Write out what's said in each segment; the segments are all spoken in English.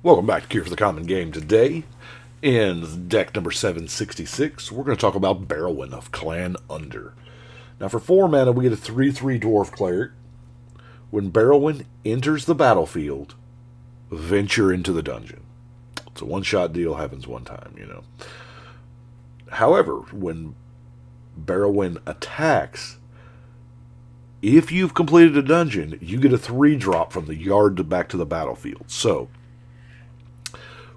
Welcome back to Cure for the Common Game. Today, in deck number 766, we're going to talk about Barrowin of Clan Undurr. Now, for 4 mana, we get a 3/3 Dwarf Cleric. When Barrowin enters the battlefield, venture into the dungeon. It's a one-shot deal, happens one time, However, when Barrowin attacks, if you've completed a dungeon, you get a 3-drop from the yard back to the battlefield. So,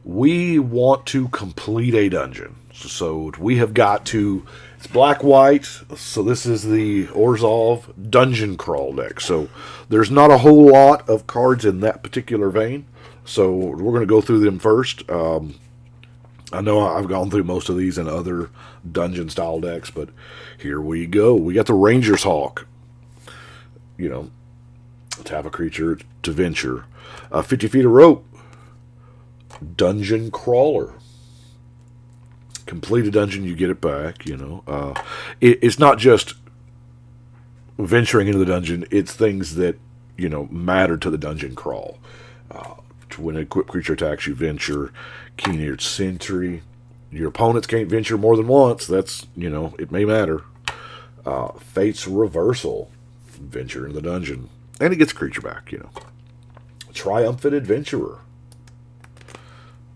we want to complete a dungeon. So we have got to, it's black-white, so this is the Orzhov Dungeon Crawl deck. So there's not a whole lot of cards in that particular vein, so we're going to go through them first. I know I've gone through most of these in other dungeon-style decks, but here we go. We got the Ranger's Hawk. Tap a creature to venture. 50 feet of rope. Dungeon Crawler. Complete a dungeon, you get it back, It's not just venturing into the dungeon, it's things that, matter to the dungeon crawl. When an equipped creature attacks, you venture. Keen-eared Sentry. Your opponents can't venture more than once. That's, it may matter. Fate's Reversal. Venture in the dungeon. And it gets a creature back, Triumphant Adventurer.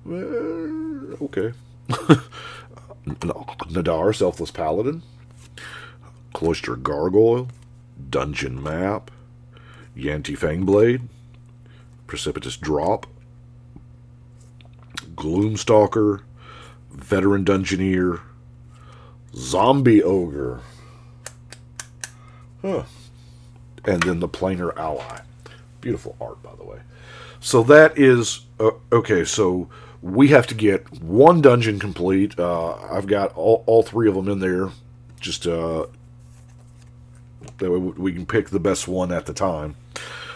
Okay. Nadar, Selfless Paladin. Cloister Gargoyle. Dungeon Map. Yanti Fangblade. Precipitous Drop. Gloomstalker. Veteran Dungeoneer. Zombie Ogre. And then the Planar Ally. Beautiful art, by the way. So that is... okay, so we have to get one dungeon complete. I've got all 3 of them in there. Just that way we can pick the best one at the time.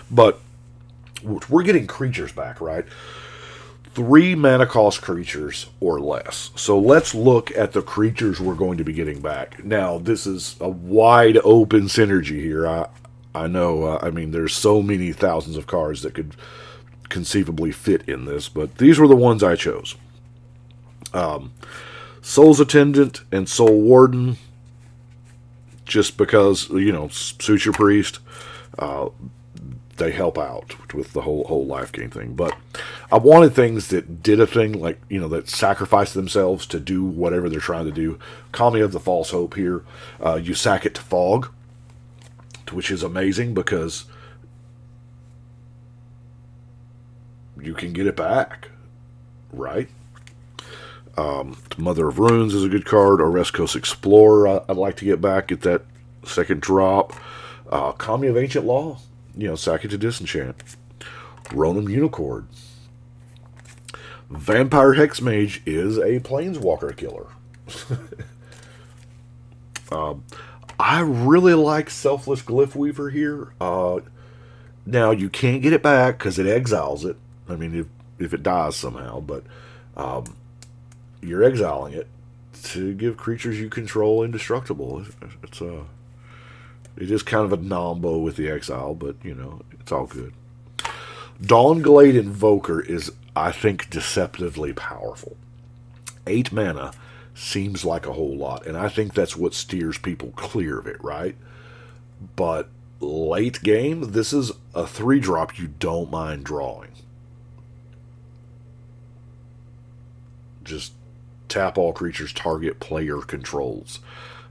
But we're getting creatures back, right? 3 mana cost creatures or less. So let's look at the creatures we're going to be getting back. Now, this is a wide open synergy here. I know, there's so many thousands of cards that could conceivably fit in this, but these were the ones I chose. Soul's Attendant and Soul Warden, just because, Suture Priest, they help out with the whole life gain thing. But I wanted things that did a thing, like, that sacrificed themselves to do whatever they're trying to do. Kami of the False Hope here. You sack it to Fog, which is amazing because you can get it back, right? Mother of Runes is a good card. Oreskos Explorer, I'd like to get back, get that 2nd drop. Kami of Ancient Law, sack it to disenchant. Ronan Unicord. Vampire Hexmage is a Planeswalker killer. I really like Selfless Glyphweaver here. Now, you can't get it back because it exiles it. If it dies somehow, but you're exiling it to give creatures you control indestructible. It is kind of a nombo with the exile, but, it's all good. Dawnglade Invoker is, I think, deceptively powerful. 8 mana seems like a whole lot, and I think that's what steers people clear of it, right? But late game, this is a 3-drop you don't mind drawing. Just tap all creatures target player controls.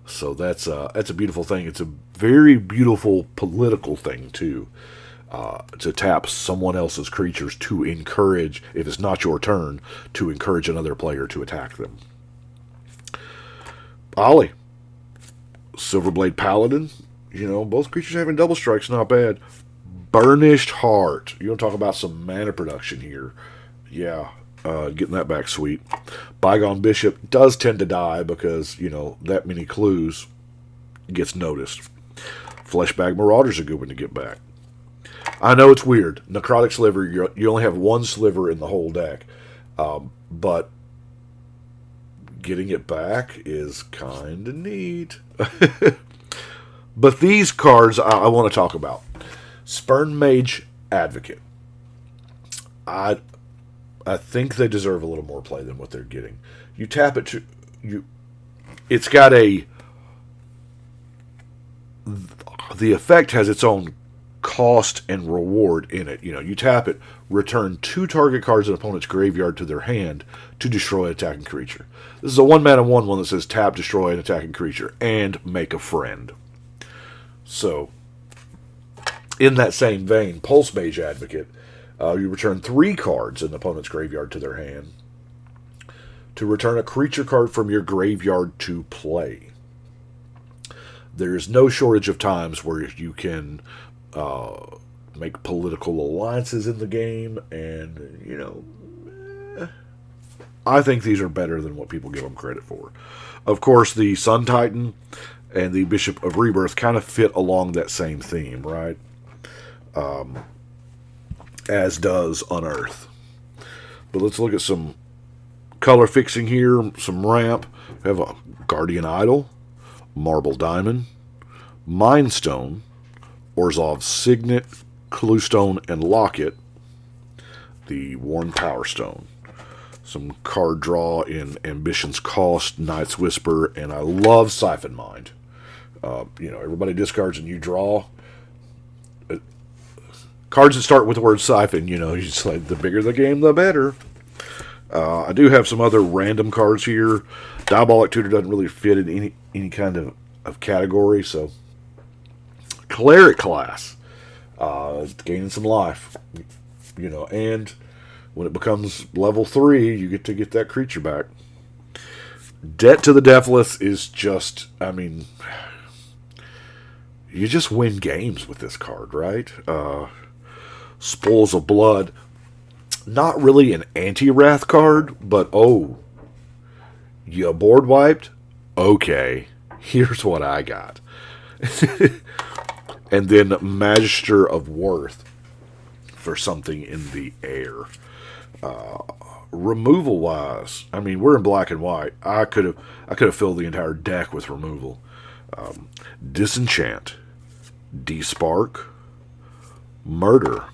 So that's a beautiful thing. It's a very beautiful political thing, too. To tap someone else's creatures to encourage, if it's not your turn, to encourage another player to attack them. Ollie. Silverblade Paladin. Both creatures having double strikes, not bad. Burnished Heart. You want to talk about some mana production here. Yeah, getting that back sweet. Bygone Bishop does tend to die because, that many clues gets noticed. Fleshbag Marauder's a good one to get back. I know it's weird. Necrotic Sliver, you only have 1 sliver in the whole deck. But getting it back is kind of neat. But these cards I want to talk about. Spurn Mage Advocate. I think they deserve a little more play than what they're getting. You tap it to you. It's got a. The effect has its own cost and reward in it. You tap it, return 2 target cards in an opponent's graveyard to their hand to destroy an attacking creature. This is a 1-mana 1/1 that says tap, destroy an attacking creature, and make a friend. So, in that same vein, Pulse Mage Advocate, you return 3 cards in the opponent's graveyard to their hand to return a creature card from your graveyard to play. There is no shortage of times where you can make political alliances in the game, and, I think these are better than what people give them credit for. Of course, the Sun Titan and the Bishop of Rebirth kind of fit along that same theme, right? As does Unearth. But let's look at some color fixing here, some ramp. We have a Guardian Idol, Marble Diamond, Mind Stone, Orzhov's Signet, Cluestone, and Locket, the Worn Power Stone. Some card draw in Ambition's Cost, Night's Whisper, and I love Siphon Mind. Everybody discards and you draw. Cards that start with the word siphon, you just like, the bigger the game, the better. I do have some other random cards here. Diabolic Tutor doesn't really fit in any kind of category, so Cleric class, gaining some life, and when it becomes level 3, you get to get that creature back. Debt to the Deathless is just, you just win games with this card, right? Spoils of Blood, not really an anti-wrath card, but you board wiped? Okay, here's what I got. And then Magister of Worth for something in the air. Removal wise, we're in black and white. I could have filled the entire deck with removal. Disenchant, Despark, Murder,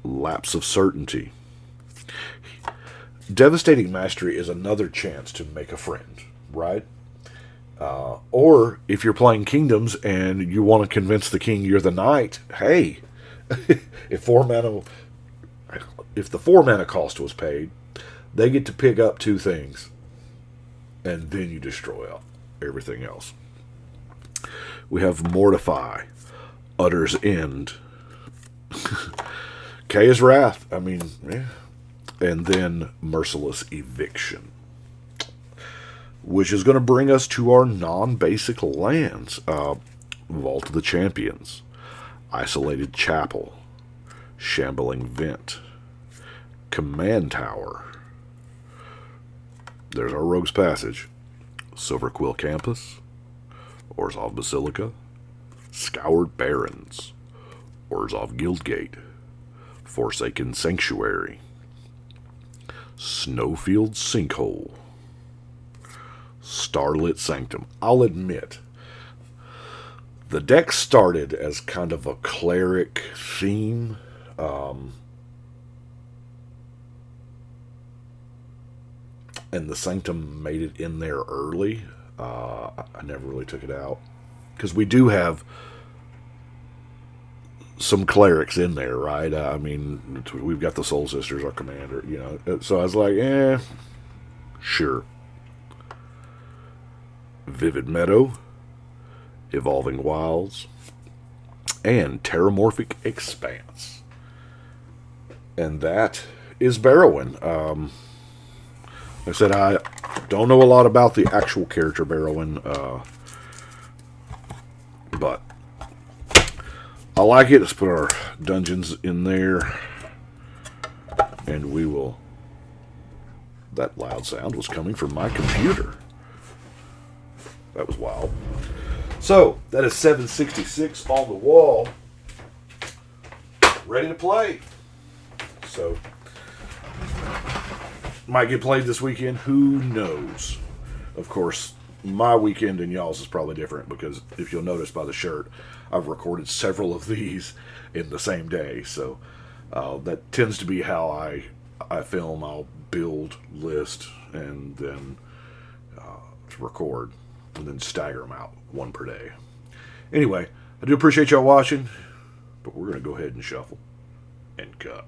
Lapse of Certainty. Devastating Mastery is another chance to make a friend, right? Or if you're playing Kingdoms and you want to convince the king you're the knight, hey, if the 4-mana cost was paid, they get to pick up 2 things, and then you destroy everything else. We have Mortify, Utter's End, Kaya's Wrath, and then Merciless Eviction, which is going to bring us to our non-basic lands. Vault of the Champions, Isolated Chapel, Shambling Vent, Command Tower. There's our Rogue's Passage. Silverquill Campus, Orzhov Basilica, Scoured Barrens, Orzhov Guildgate, Forsaken Sanctuary, Snowfield Sinkhole, Starlit Sanctum. I'll admit, the deck started as kind of a cleric theme. And the Sanctum made it in there early. I never really took it out, because we do have some clerics in there, right? We've got the Soul Sisters, our commander, So I was like, sure. Vivid Meadow, Evolving Wilds, and Terramorphic Expanse. And that is Barrowin. Like I said, I don't know a lot about the actual character Barrowin, but I like it. Let's put our dungeons in there, and we will... That loud sound was coming from my computer. That was wild. So, that is 766 on the wall. Ready to play. So... might get played this weekend. Who knows? Of course, my weekend and y'all's is probably different, because if you'll notice by the shirt, I've recorded several of these in the same day. So that tends to be how I I film, I'll build, list, and then record, and then stagger them out one per day. Anyway, I do appreciate y'all watching, but we're going to go ahead and shuffle and cut.